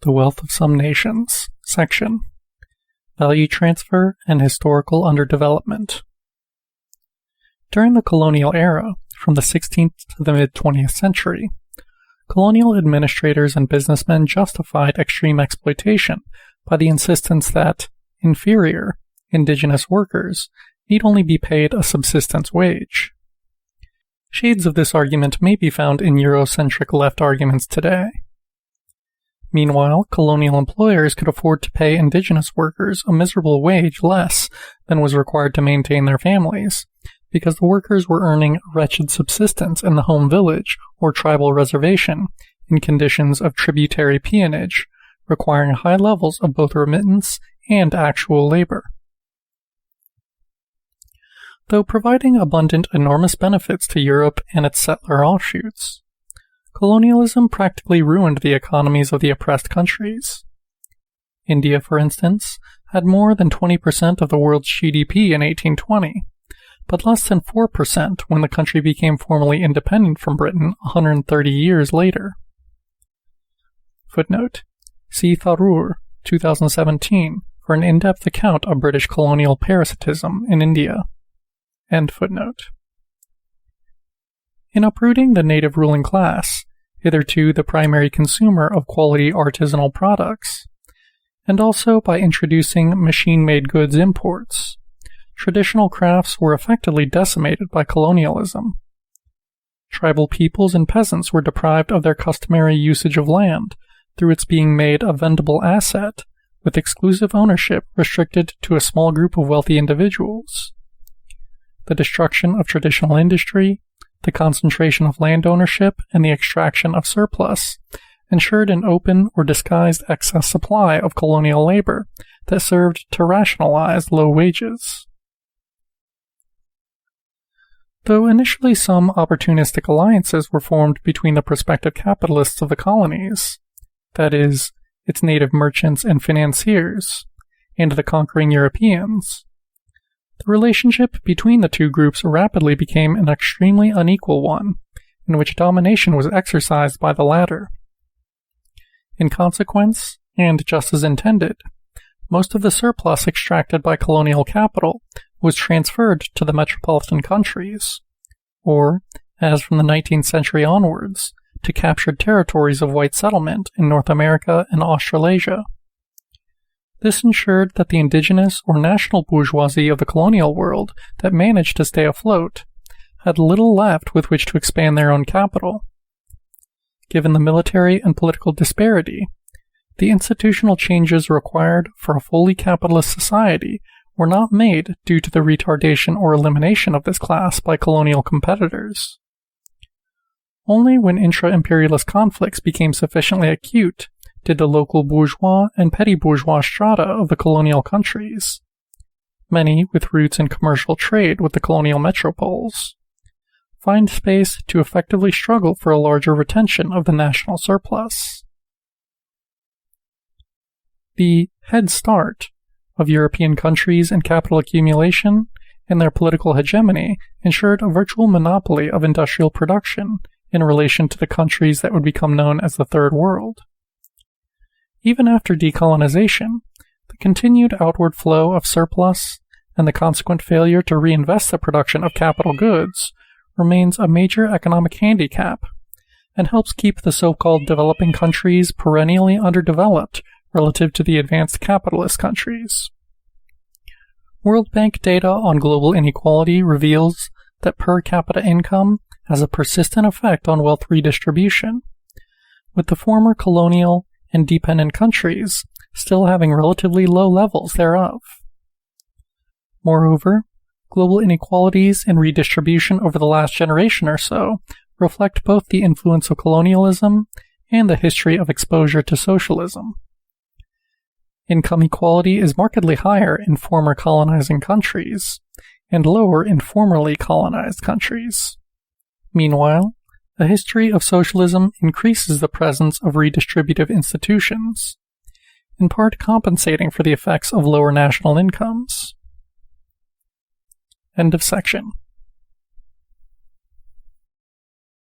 The Wealth of Some Nations, section Value Transfer and Historical Underdevelopment. During the colonial era, from the 16th to the mid-20th century, colonial administrators and businessmen justified extreme exploitation by the insistence that inferior, indigenous workers need only be paid a subsistence wage. Shades of this argument may be found in Eurocentric left arguments today. Meanwhile, colonial employers could afford to pay indigenous workers a miserable wage less than was required to maintain their families, because the workers were earning a wretched subsistence in the home village or tribal reservation in conditions of tributary peonage, requiring high levels of both remittance and actual labor. Though providing abundant, enormous benefits to Europe and its settler offshoots, colonialism practically ruined the economies of the oppressed countries. India, for instance, had more than 20% of the world's GDP in 1820, but less than 4% when the country became formally independent from Britain 130 years later. Footnote: see Tharoor, 2017, for an in-depth account of British colonial parasitism in India. End footnote. In uprooting the native ruling class, hitherto the primary consumer of quality artisanal products, and also by introducing machine-made goods imports, traditional crafts were effectively decimated by colonialism. Tribal peoples and peasants were deprived of their customary usage of land through its being made a vendable asset, with exclusive ownership restricted to a small group of wealthy individuals. The destruction of traditional industry, the concentration of land ownership, and the extraction of surplus ensured an open or disguised excess supply of colonial labor that served to rationalize low wages. Though initially some opportunistic alliances were formed between the prospective capitalists of the colonies, that is, its native merchants and financiers, and the conquering Europeans, the relationship between the two groups rapidly became an extremely unequal one, in which domination was exercised by the latter. In consequence, and just as intended, most of the surplus extracted by colonial capital was transferred to the metropolitan countries, or, as from the 19th century onwards, to captured territories of white settlement in North America and Australasia. This ensured that the indigenous or national bourgeoisie of the colonial world that managed to stay afloat had little left with which to expand their own capital. Given the military and political disparity, the institutional changes required for a fully capitalist society were not made due to the retardation or elimination of this class by colonial competitors. Only when intra-imperialist conflicts became sufficiently acute did the local bourgeois and petty bourgeois strata of the colonial countries, many with roots in commercial trade with the colonial metropoles, find space to effectively struggle for a larger retention of the national surplus. The head start of European countries in capital accumulation and their political hegemony ensured a virtual monopoly of industrial production in relation to the countries that would become known as the Third World. Even after decolonization, the continued outward flow of surplus and the consequent failure to reinvest the production of capital goods remains a major economic handicap and helps keep the so-called developing countries perennially underdeveloped relative to the advanced capitalist countries. World Bank data on global inequality reveals that per capita income has a persistent effect on wealth redistribution, with the former colonial and dependent countries still having relatively low levels thereof. Moreover, global inequalities in redistribution over the last generation or so reflect both the influence of colonialism and the history of exposure to socialism. Income equality is markedly higher in former colonizing countries, and lower in formerly colonized countries. Meanwhile, a history of socialism increases the presence of redistributive institutions, in part compensating for the effects of lower national incomes. End of section.